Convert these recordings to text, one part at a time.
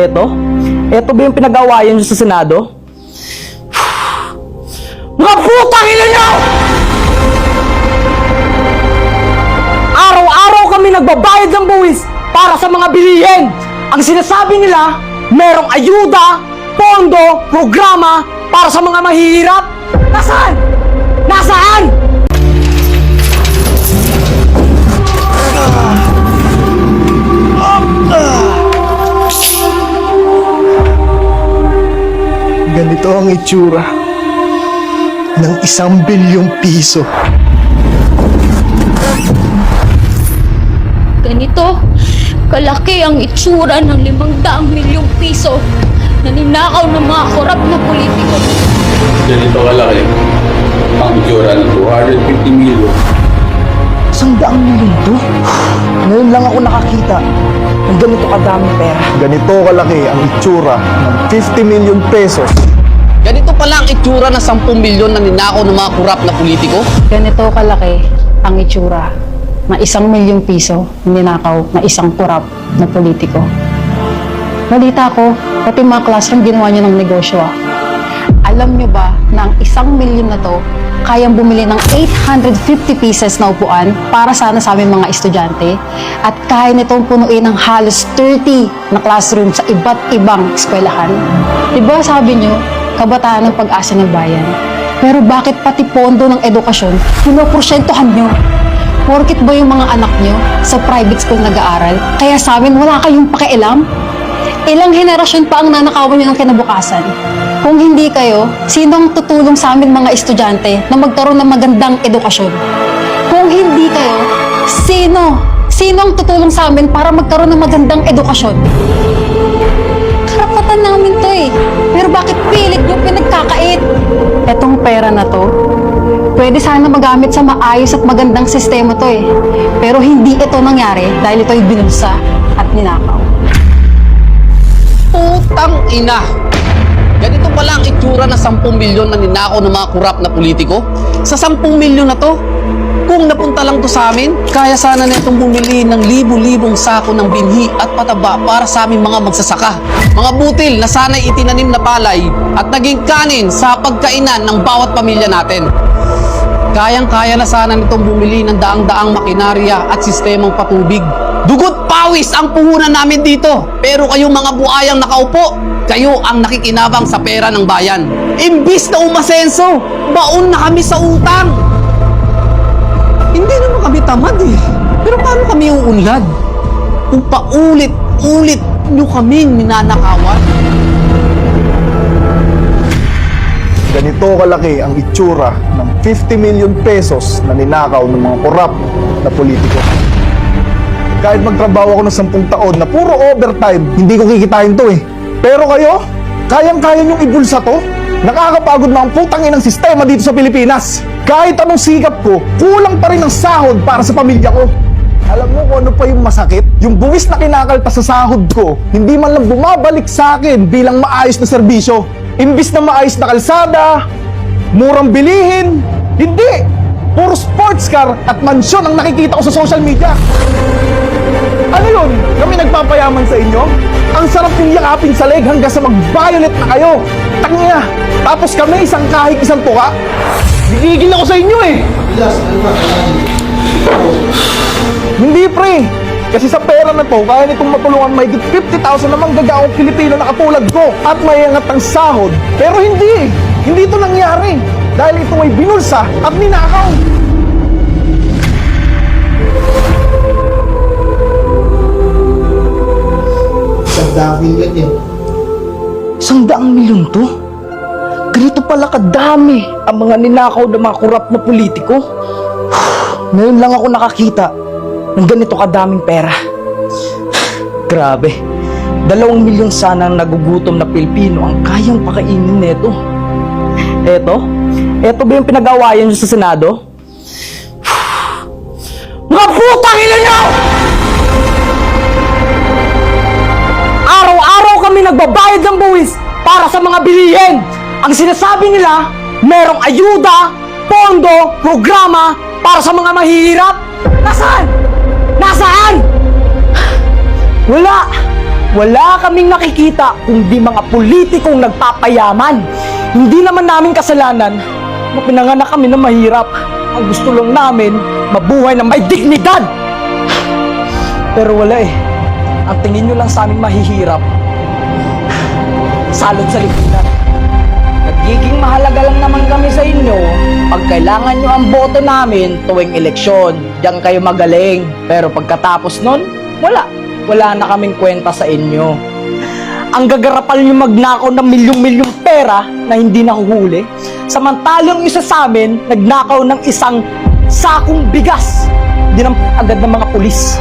Eto ba yung pinag-awayan nyo sa Senado? Mga putang ina nyo! Araw-araw kami nagbabayad ng buwis para sa mga bilihin. Ang sinasabi nila, merong ayuda, pondo, programa para sa mga mahihirap. Nasaan? Nasaan? Ganito ang itsura ng 1 bilyong piso. Ganito kalaki ang itsura ng 500 milyong piso na ninakaw ng mga korap na politiko. Ganito kalaki ang itsura ng 250 million. 100 milyon to? Ngayon lang ako nakakita ng ganito kadaming pera. Ganito kalaki ang itsura ng 50 million pesos. Ganito pala ang itsura ng 10 milyon na ninakaw ng mga kurap na politiko. Ganito kalaki ang itsura na 1 milyong piso ninakaw na isang kurap na politiko. Balita ko, pati mga classroom ginawa niyo ng negosyo. Alam niyo ba na ang 1 milyon na to kayang bumili ng 850 pieces na upuan para sana sa aming mga estudyante at kaya nitong punuin ng halos 30 na classroom sa iba't ibang eskwelahan. Diba sabi niyo, kabataan ng pag-asa ng bayan. Pero bakit pati pondo ng edukasyon, pinoporsyentohan niyo? Porkit ba yung mga anak niyo sa private school nag-aaral, kaya sa amin wala kayong pakialam? Ilang henerasyon pa ang nanakawan niyo ng kinabukasan? Kung hindi kayo, sino ang tutulong sa amin mga estudyante na magkaroon ng magandang edukasyon? Kung hindi kayo, sino? Sino ang tutulong sa amin para magkaroon ng magandang edukasyon? Karapatan namin to eh. Pero bakit pilit niyo pinagkakait? Etong pera na to, pwede sana magamit sa maayos at magandang sistema to eh. Pero hindi ito nangyari dahil ito'y binulsa at ninakaw. Putang ina! Ganito pala ang itsura ng 10 milyon na ninakaw ng mga kurap na politiko. Sa 10 milyon na to, kung napunta lang to sa amin, kaya sana na itong bumili ng libu-libong sako ng binhi at pataba para sa aming mga magsasaka. Mga butil na sana'y itinanim na palay at naging kanin sa pagkainan ng bawat pamilya natin. Kayang-kaya na sana nitong bumili ng daang-daang makinarya at sistemang patubig. Dugot pawis ang puhunan namin dito. Pero kayong mga buayang nakaupo, kayo ang nakikinabang sa pera ng bayan. Imbis na umasenso, baon na kami sa utang. Hindi naman kami tamad eh. Pero paano kami uunlad? Kung paulit-ulit nyo kaming ninanakawan. Ganito kalaki ang itsura ng 50 million pesos na ninakaw ng mga korap na politiko. Kahit magtrabaho ako ng 10 taon na puro overtime, hindi ko kikitain to eh. Pero kayo, kayang-kaya niyong ibulsa to? Nakakapagod na ang putang inang sistema dito sa Pilipinas. Kahit anong sikap ko, kulang pa rin ang sahod para sa pamilya ko. Alam mo kung ano pa yung masakit? Yung buwis na kinakaltas sa sahod ko, hindi man lang bumabalik sa akin bilang maayos na serbisyo. Imbis na maayos na kalsada, murang bilihin, hindi! Puro sports car at mansyon ang nakikita ko sa social media. Ano yun? Kami nagpapayaman sa inyo? Ang sarap yung yakapin sa leg hanggang sa mag-violet na kayo. Tangina! Tapos kami isang kahig isang tuka? Gigigil ako sa inyo eh! Hindi pre! Kasi sa pera na to, kaya nitong matulungan mahigit 50,000 na manggagaong Pilipino na katulad ko at may angat ang sahod. Pero hindi! Hindi ito nangyari! Dahil ito ay binulsa at ninakaw! Sangdaang milyon to? Ganito pala kadami ang mga ninakaw ng mga kurap na politiko. Ngayon lang ako nakakita ng ganito kadaming pera. Grabe, 2 milyon sana ang nagugutom na Pilipino ang kayang pakainin nito. Eto ba yung pinag-awayan nyo sa Senado? Mga putang ina nyo! Araw-araw kami nagbabayad ng buwis para sa mga bilihin. Ang sinasabi nila, merong ayuda, pondo, programa para sa mga mahihirap. Nasaan? Nasaan? Wala. Wala kaming nakikita kundi mga politikong nagpapayaman. Hindi naman namin kasalanan na pinanganak kami na mahirap. Ang gusto lang namin, mabuhay na may dignidad. Pero wala eh. Ang tingin nyo lang sa aming mahihirap, salot sa lipunan. Nagiging mahalaga lang naman kami sa inyo pag kailangan nyo ang boto namin tuwing eleksyon. Diyan kayo magaling. Pero pagkatapos nun, wala na kaming kwenta sa inyo. Ang gagarapal nyo magnakaw ng milyong-milyong pera na hindi nahuhuli, samantalang isa sa amin nagnakaw ng isang sakong bigas. Dinampot agad ng mga pulis.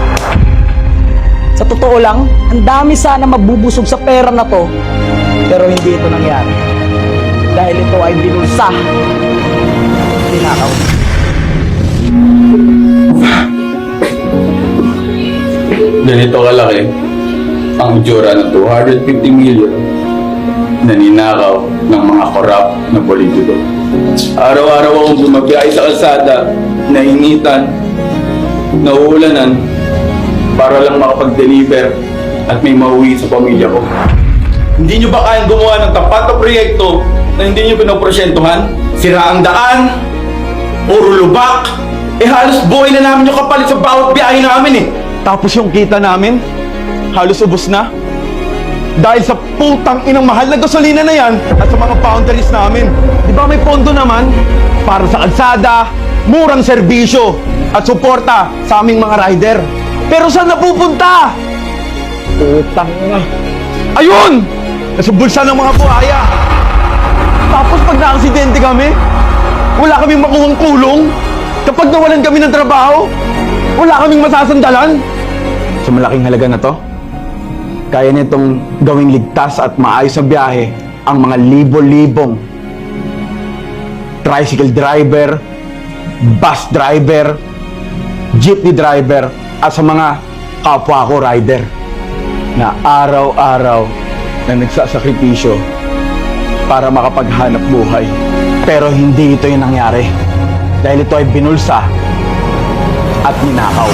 Sa totoo lang, ang dami sana mabubusog sa pera na to, pero hindi ito nangyari. Dahil ito ay binulsa. Tinakaw. Ganito kalaki ang itsura ng 250 million na ninakaw ng mga korap na politiko. Araw-araw akong bumabiyahe sa kalsada, nainitan, nauulanan, para lang makapag-deliver at may mauwi sa pamilya ko. Hindi nyo ba kayang gumawa ng tapat na proyekto na hindi nyo pinoprosyentuhan? Sira ang daan, puro lubak, halos buhay na namin yung kapalit sa bawat biyahe namin eh. Tapos yung kita namin, halos ubos na. Dahil sa putang inang mahal na gasolina na yan at sa mga boundaries namin. Di ba may pondo naman para sa kalsada, murang serbisyo at suporta sa aming mga rider. Pero saan napupunta? Putang ina. Ayun! Nasa bulsa ng mga buhaya. Tapos pag na-aksidente kami, wala kaming makuhang kulong. Kapag nawalan kami ng trabaho, wala kaming masasandalan. Sa malaking halaga na to, kaya nitong gawing ligtas at maayos na biyahe ang mga libo-libong tricycle driver, bus driver, jeepney driver, at sa mga kapwa ko rider na araw-araw na nagsasakripisyo para makapaghanap buhay. Pero hindi ito yung nangyari dahil ito ay binulsa at ninakaw.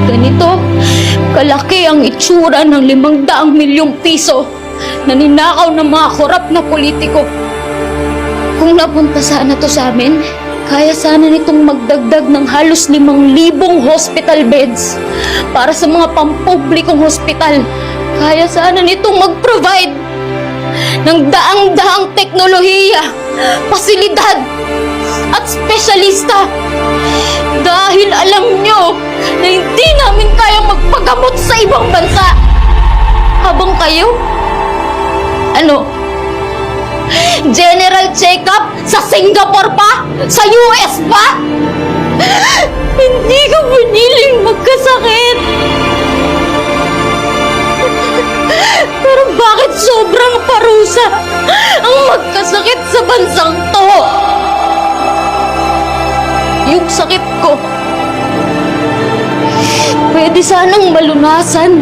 Ganito kalaki ang itsura ng 500 milyong piso na ninakaw ng mga korap na politiko. Kung napunta sana to sa amin, kaya sana nitong magdagdag ng halos 5,000 hospital beds para sa mga pampublikong hospital. Kaya sana nitong mag-provide ng daang-daang teknolohiya, pasilidad, at espesyalista. Dahil alam nyo na hindi namin kayang magpagamot sa ibang bansa. Habang kayo, general check-up sa Singapore pa? Sa US pa? Hindi ka piniling magkasakit. Pero bakit sobrang parusa ang magkasakit sa bansang to? Yung sakit ko, pwede sanang malunasan.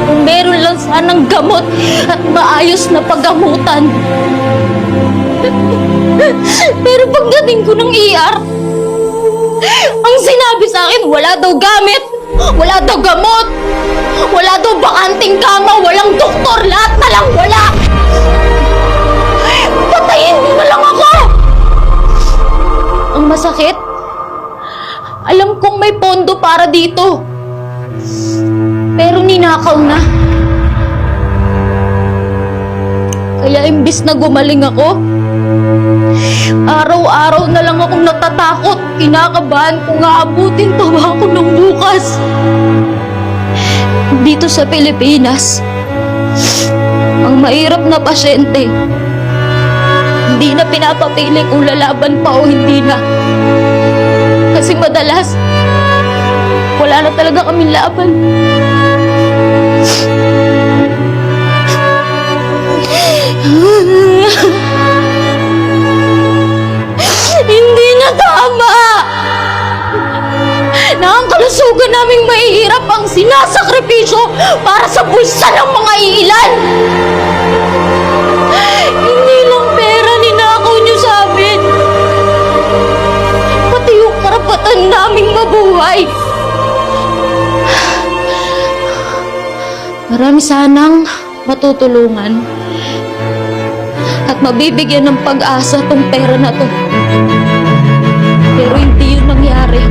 Kung meron lang sanang gamot at maayos na paggamutan. Pero pagdating ko ng ER, ang sinabi sa akin, wala daw gamit, wala daw gamot, wala daw bakanting kama, walang doktor, lahat na lang wala. Patayin niyo na lang ako! Ang masakit, alam kong may pondo para dito. Pero ninakaw na. Kaya imbis na gumaling ako, araw-araw na lang akong natatakot. Kinakabahan kung aabutin pa ba ako ng bukas. Dito sa Pilipinas, ang mahirap na pasyente, hindi na pinapapili kung lalaban pa o hindi na. Kasi madalas, wala na talaga kaming laban. Hindi na tama! na ang kalusugan naming mahihirap ang sinasakripisyo para sa bulsa ng mga iilan. Hindi lang pera ninakaw niyo sa amin, pati yung karapatan naming mabuhay. Marami sanang matutulungan at mabibigyan ng pag-asa tong pera na to. Pero hindi yun nangyari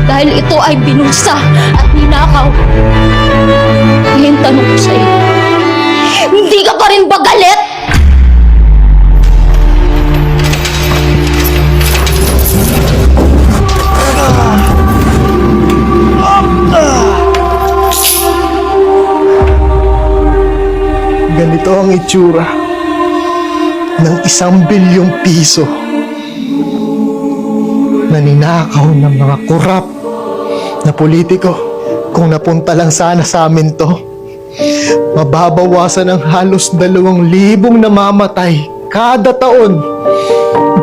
dahil ito ay binulsa at ninakaw. Ngayon tanong ko sa'yo, hindi ka pa rin ba galit? Ganito ang itsura ng 1 bilyong piso na ninakaw ng mga kurap na politiko. Kung napunta lang sana sa amin to, mababawasan ng halos 2,000 namamatay kada taon.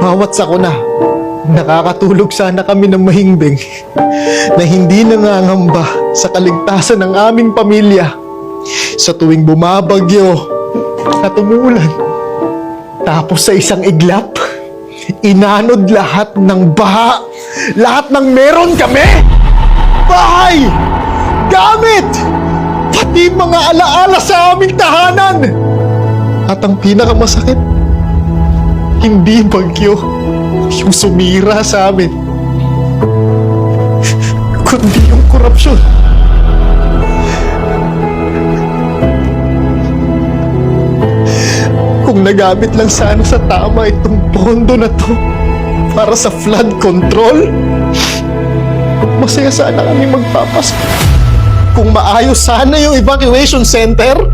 Bawat sakuna, nakakatulog sana kami ng mahimbing na hindi nangangamba sa kaligtasan ng aming pamilya. Sa tuwing bumabagyo at umuulan, tapos sa isang iglap, inanod lahat ng baha, lahat ng meron kami. Bahay, gamit, pati mga alaala sa aming tahanan. At ang pinakamasakit, hindi bagyo yung sumira sa amin, kundi yung korupsyon. Kung nagamit lang sana sa tama itong pondo na to para sa flood control, masaya sana kami magpapasko. Kung maayos sana yung evacuation center,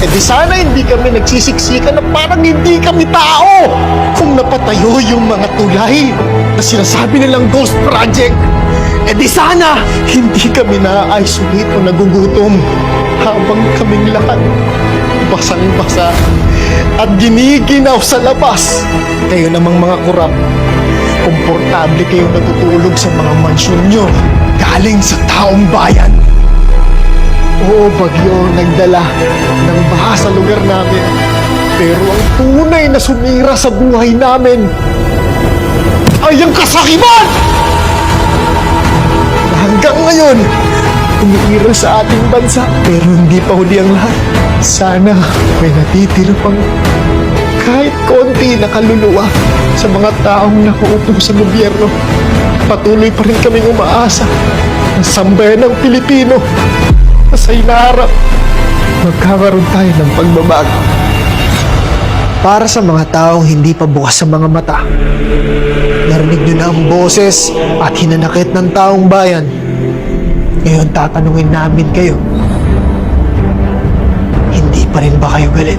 edi sana hindi kami nagsisiksikan na parang hindi kami tao. Kung napatayo yung mga tulay na sinasabi nilang ghost project, edi sana hindi kami na-isolate o nagugutom habang kaming lahat basang-basa at giniginaw sa labas. Kayo namang mga kurap, komportable kayong natutulog sa mga mansyon nyo galing sa taong bayan. Oo, bagyo nagdala ng baha sa lugar namin, pero ang tunay na sumira sa buhay namin ay ang kasakiman na hanggang ngayon umiiral sa ating bansa. Pero hindi pa huli ang lahat. Sana may natitira pang kahit konti na kaluluwa sa mga taong nakaupo sa gobyerno. Patuloy pa rin kaming umaasa na sambayan ng Pilipino na sa hinaharap magkakaroon tayo ng pagbabago. Para sa mga taong hindi pa bukas sa mga mata, narinig nyo na ang boses at hinanakit ng taong bayan. Ngayon tatanungin namin kayo, hindi pa rin ba kayo galit?